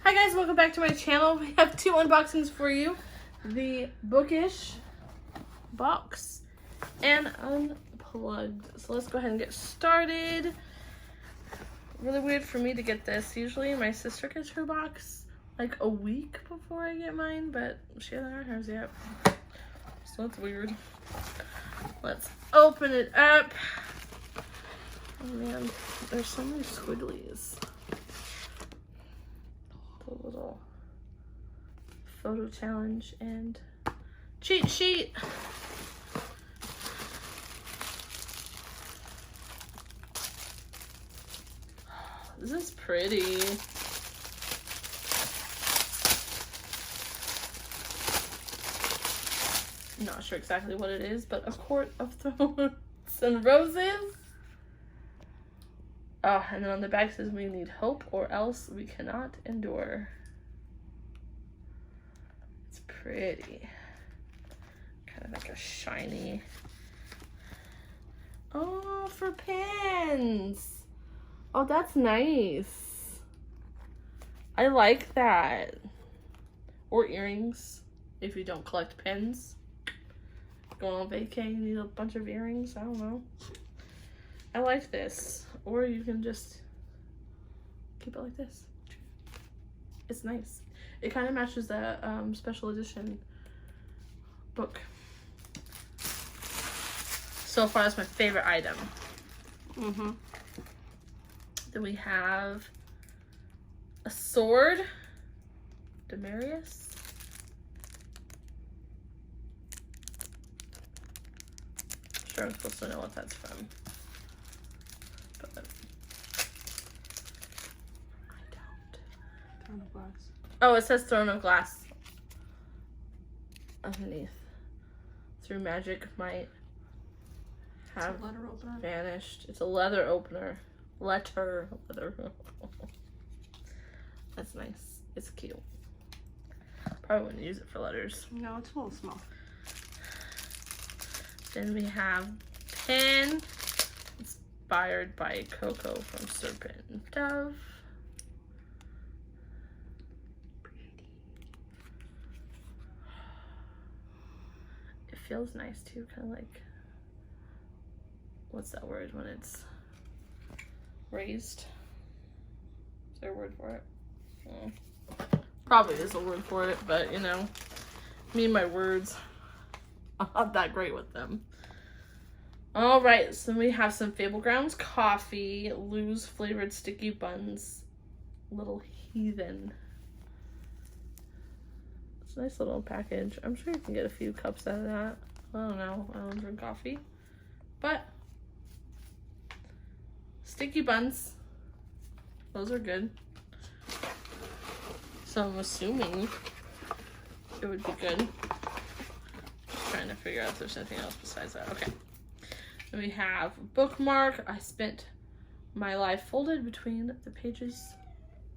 Hi guys, welcome back to my channel. We have two unboxings for you. The Bookish box and Unplugged. So let's go ahead and get started. Really weird for me to get this. Usually my sister gets her box like a week before I get mine, but she hasn't had hers yet. So that's weird. Let's open it up. Oh man, there's so many squigglies. The little photo challenge and cheat sheet. This is pretty. I'm not sure exactly what it is, but a quart of thorns and roses. Oh, and then on the back says we need hope or else we cannot endure. It's pretty. Kind of like a shiny. Oh, for pins. Oh, that's nice. I like that. Or earrings, if you don't collect pins. Going on vacay, you need a bunch of earrings. I don't know. I like this. Or you can just keep it like this. It's nice. It kind of matches the special edition book. So far, that's my favorite item. Then we have a sword. Demarius. Sure, I'm supposed to know what that's from. But I don't. Throne of Glass. Oh, it says Throne of Glass underneath. Through magic might have It's a letter opener. vanished. It's a leather opener. Letter. That's nice. It's cute. Probably wouldn't use it for letters. No, it's a little small. Then we have Pin, inspired by Coco from Serpent and Dove. It feels nice too, kind of like, what's that word when it's raised? Is there a word for it? Probably is a word for it, but you know, me and my words, I'm not that great with them. All right, so we have some Fable Grounds coffee, Lou's flavored sticky buns, Little Heathen. It's a nice little package. I'm sure you can get a few cups out of that. I don't know. I don't drink coffee, but sticky buns. Those are good. So I'm assuming it would be good. Just trying to figure out if there's anything else besides that. Okay. Then we have bookmark. I spent my life folded between the pages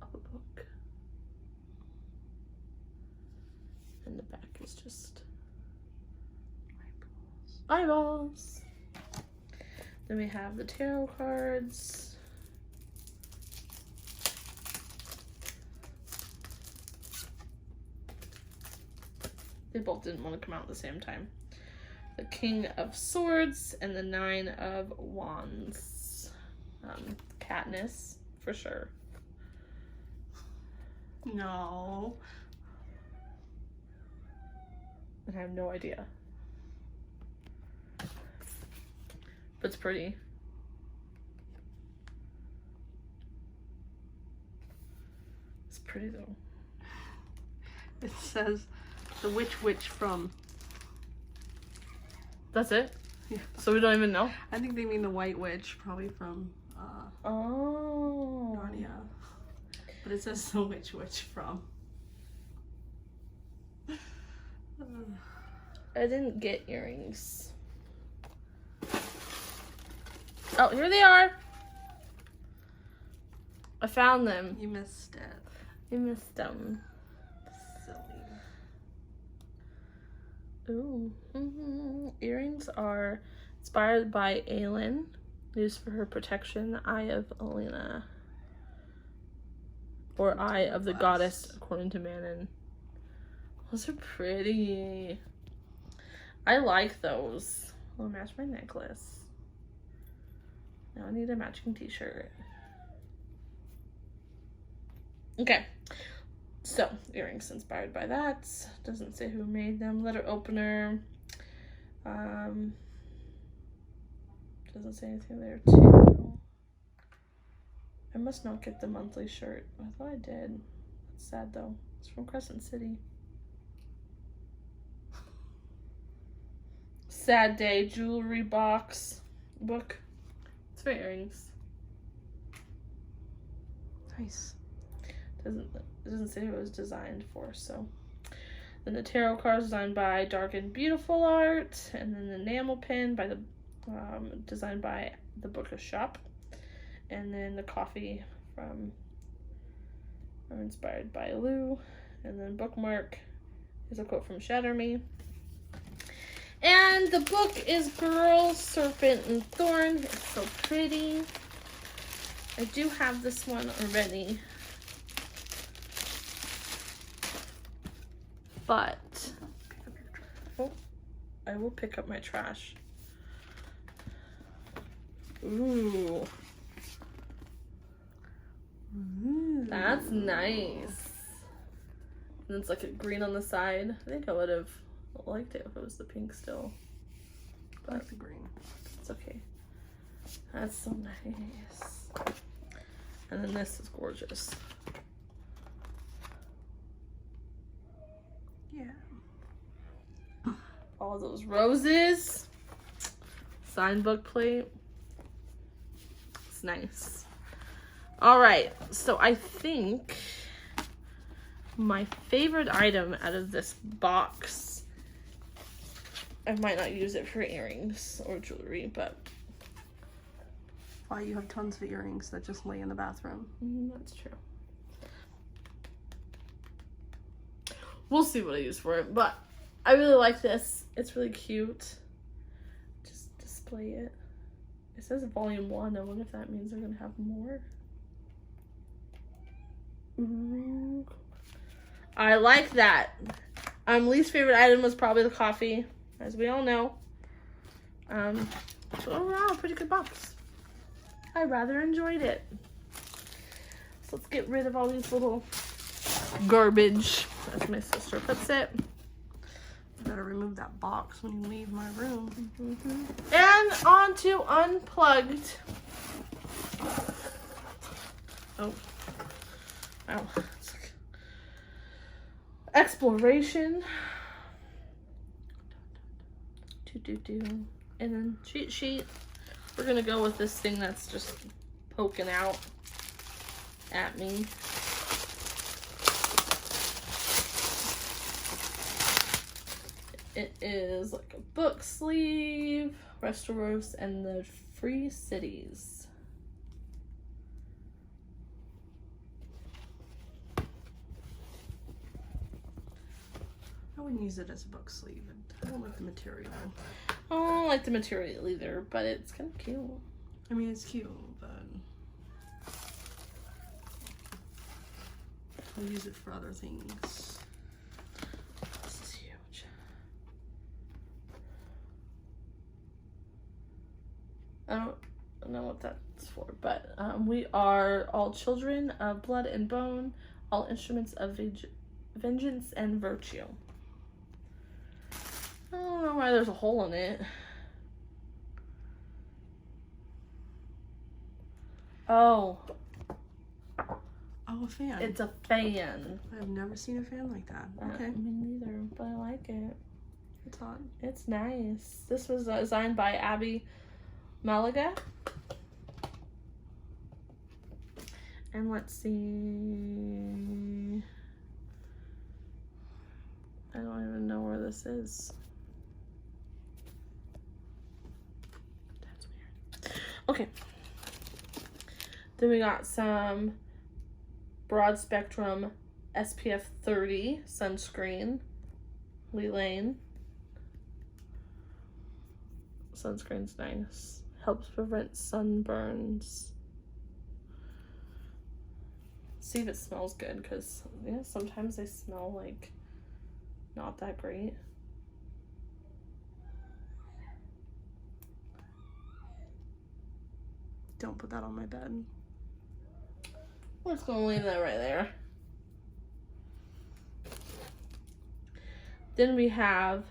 of a book. And the back is just eyeballs. Then we have the tarot cards. They both didn't want to come out at the same time. The King of Swords and the Nine of Wands. Katniss, for sure. No. I have no idea. But it's pretty. It's pretty though. It says the witch from. That's it? Yeah. So we don't even know? I think they mean the White Witch, probably from Oh. Narnia. But it says the witch from. I didn't get earrings. Oh, here they are. I found them. You missed it. You missed them. Silly. Ooh. Earrings are inspired by Aelin, used for her protection, Eye of Alina. or eye of the goddess, according to Manon. Those are pretty. I like those. I'll match my necklace. Now I need a matching t-shirt. Okay. So, earrings inspired by that. Doesn't say who made them. Letter opener. Doesn't say anything there too. I must not get the monthly shirt. I thought I did. That's sad though. It's from Crescent City. Sad day jewelry box book. It's for earrings. Nice. It doesn't say who it was designed for, so. Then the tarot cards designed by Dark and Beautiful Art, and then the enamel pin by the designed by the Bookish shop, and then the coffee from or inspired by Lou, and then bookmark is a quote from Shatter Me. And the book is Girl, Serpent, and Thorn. It's so pretty. I do have this one already. But I will pick up my trash. Ooh. That's nice. And it's like a green on the side. I think I would have liked it if it was the pink still. I like the green. It's okay. That's so nice. And then this is gorgeous. Yeah. All those roses. Signed book plate. It's nice. All right. So I think my favorite item out of this box, I might not use it for earrings or jewelry, but why, you have tons of earrings that just lay in the bathroom. That's true. We'll see what I use for it, but I really like this. It's really cute. Just display it. It says volume 1. I wonder if that means they're gonna have more. Ooh. I like that. Least favorite item was probably the coffee, as we all know. So overall, pretty good box. I rather enjoyed it. So let's get rid of all these little garbage, as my sister puts it. You better remove that box when you leave my room. And on to Unplugged. Oh. Wow. It's like exploration. And then cheat sheet. We're gonna go with this thing that's just poking out at me. It is like a book sleeve, Westeros and the Free Cities. I wouldn't use it as a book sleeve. I don't like the material. I don't like the material either, but it's kind of cute. I mean, it's cute, but I'll use it for other things. This is huge. I don't know what that's for, but we are all children of blood and bone, all instruments of vengeance and virtue. I don't know why there's a hole in it. Oh. Oh, a fan. It's a fan. I've never seen a fan like that. Okay. Me neither, but I like it. It's hot. It's nice. This was designed by Abby Malaga. And let's see. I don't even know where this is. That's weird. Okay. Then we got some broad spectrum SPF 30 sunscreen. Lee Lane. Sunscreen's nice. Helps prevent sunburns. See if it smells good, because sometimes they smell like not that great. Don't put that on my bed. We're just gonna leave that right there. Then we have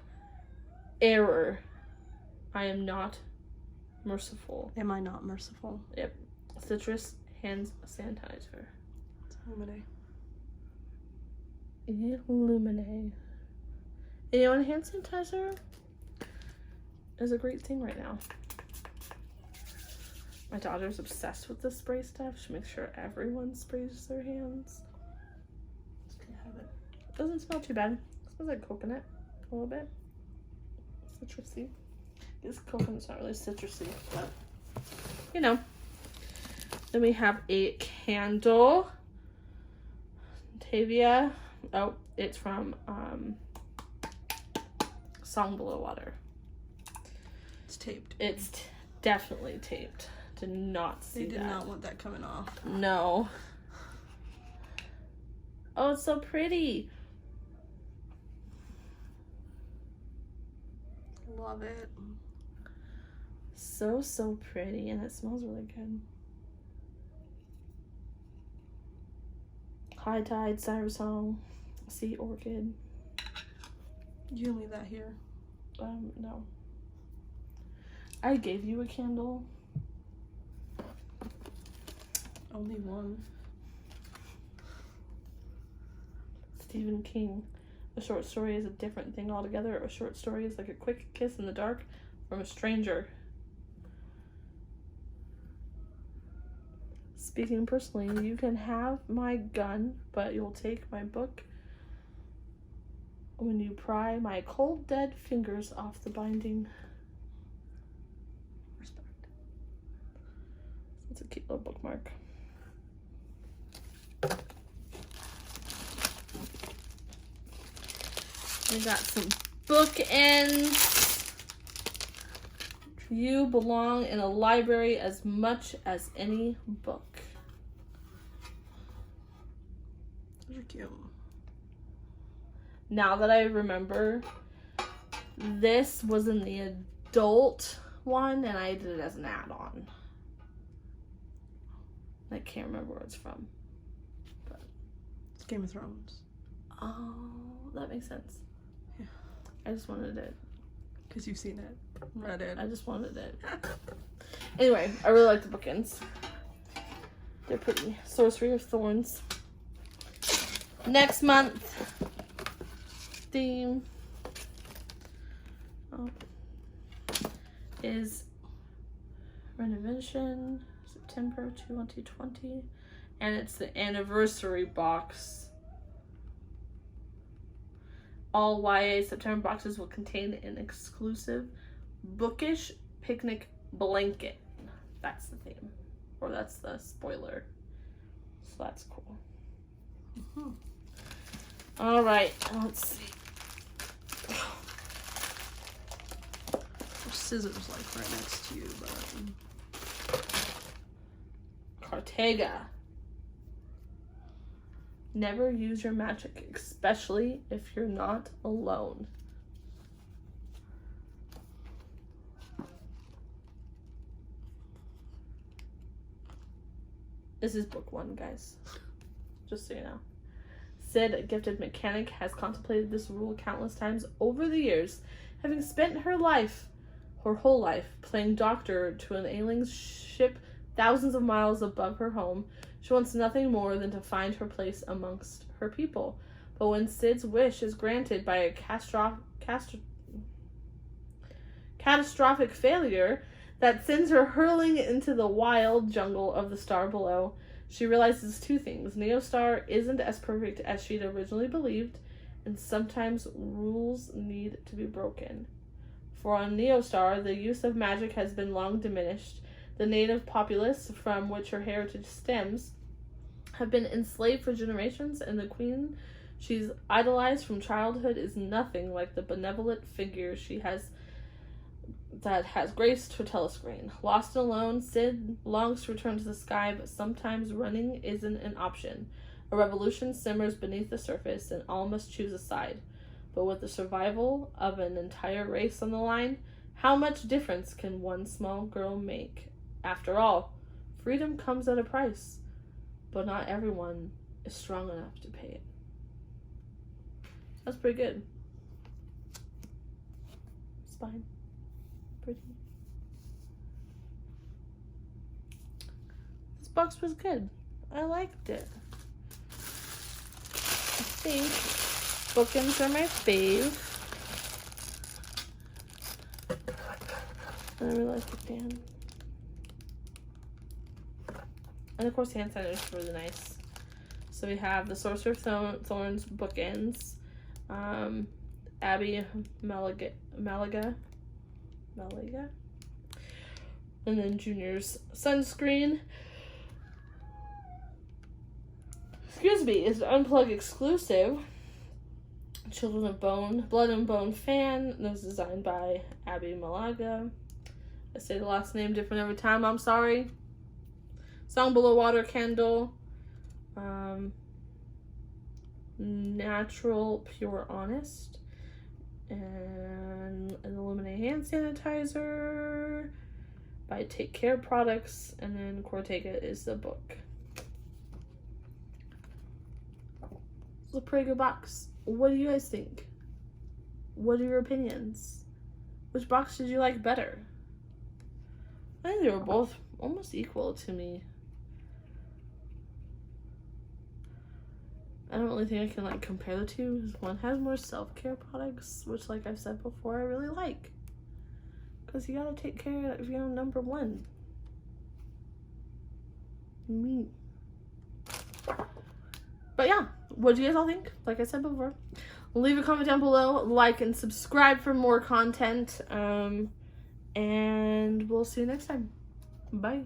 Error. I am not merciful. Am I not merciful? Yep. Citrus hand sanitizer. It's Illuminate. Illuminate. You know, hand sanitizer is a great thing right now. My daughter's obsessed with the spray stuff. She makes sure everyone sprays their hands. Just gonna have it. Doesn't smell too bad. It smells like coconut a little bit. Citrusy. This coconut's not really citrusy, but you know. Then we have a candle. Tavia. Oh, it's from Song Below Water. It's taped. It's definitely taped. Did not see that. They did not want that coming off. No. Oh, it's so pretty. Love it. So pretty, and it smells really good. High Tide, Siren Song, Sea Orchid. You can leave that here. No. I gave you a candle. Only one. Stephen King. A short story is a different thing altogether. A short story is like a quick kiss in the dark from a stranger. Speaking personally, you can have my gun, but you'll take my book when you pry my cold, dead fingers off the binding. Respect. It's a cute little bookmark. We got some bookends. You belong in a library as much as any book. Those are cute. Now that I remember, this was in the adult one, and I did it as an add-on. I can't remember where it's from. But It's Game of Thrones. oh, that makes sense. Yeah. I just wanted it. Because you've seen it. Read it. I just wanted it. Anyway, I really like the bookends. They're pretty. Sorcery of Thorns. Next month theme is Renovention, September 2020, and it's the anniversary box. All YA September boxes will contain an exclusive Bookish picnic blanket. That's the theme, or that's the spoiler. So that's cool. Mm-hmm. All right, let's see. There's scissors like right next to you, but Cartega. Never use your magic, especially if you're not alone. This is book one, guys. Just so you know. Sid, a gifted mechanic, has contemplated this rule countless times over the years, having spent her whole life, playing doctor to an ailing ship thousands of miles above her home. She wants nothing more than to find her place amongst her people. But when Sid's wish is granted by a catastrophic failure that sends her hurling into the wild jungle of the star below, she realizes two things. Neostar isn't as perfect as she'd originally believed, and sometimes rules need to be broken. For on Neostar, the use of magic has been long diminished. The native populace, from which her heritage stems, have been enslaved for generations, and the queen she's idolized from childhood is nothing like the benevolent figure she has that has graced her telescreen. Lost and alone, Sid longs to return to the sky, but sometimes running isn't an option. A revolution simmers beneath the surface, and all must choose a side. But with the survival of an entire race on the line, how much difference can one small girl make? After all, freedom comes at a price, but not everyone is strong enough to pay it. That's pretty good. It's fine. Pretty. This box was good. I liked it. I think bookends are my fave. I really like the fan. And of course, hand sanitizer is really nice. So we have the Sorcerer of Thorns bookends, Abby Malaga, and then Junior's sunscreen. Excuse me, is an Unplugged exclusive. Children of Bone, Blood and Bone fan. That was designed by Abby Malaga. I say the last name different every time. I'm sorry. Song Below Water candle. Natural Pure Honest. And an Illuminate hand sanitizer by Take Care Products. And then Cortega is the book. It's a pretty good box. What do you guys think? What are your opinions? Which box did you like better? I think they were both almost equal to me. I don't really think I can like compare the two, because one has more self-care products, which like I've said before, I really like. Because you gotta take care of your number one. Me. But yeah, what do you guys all think? Like I said before, leave a comment down below, like and subscribe for more content. And we'll see you next time. Bye.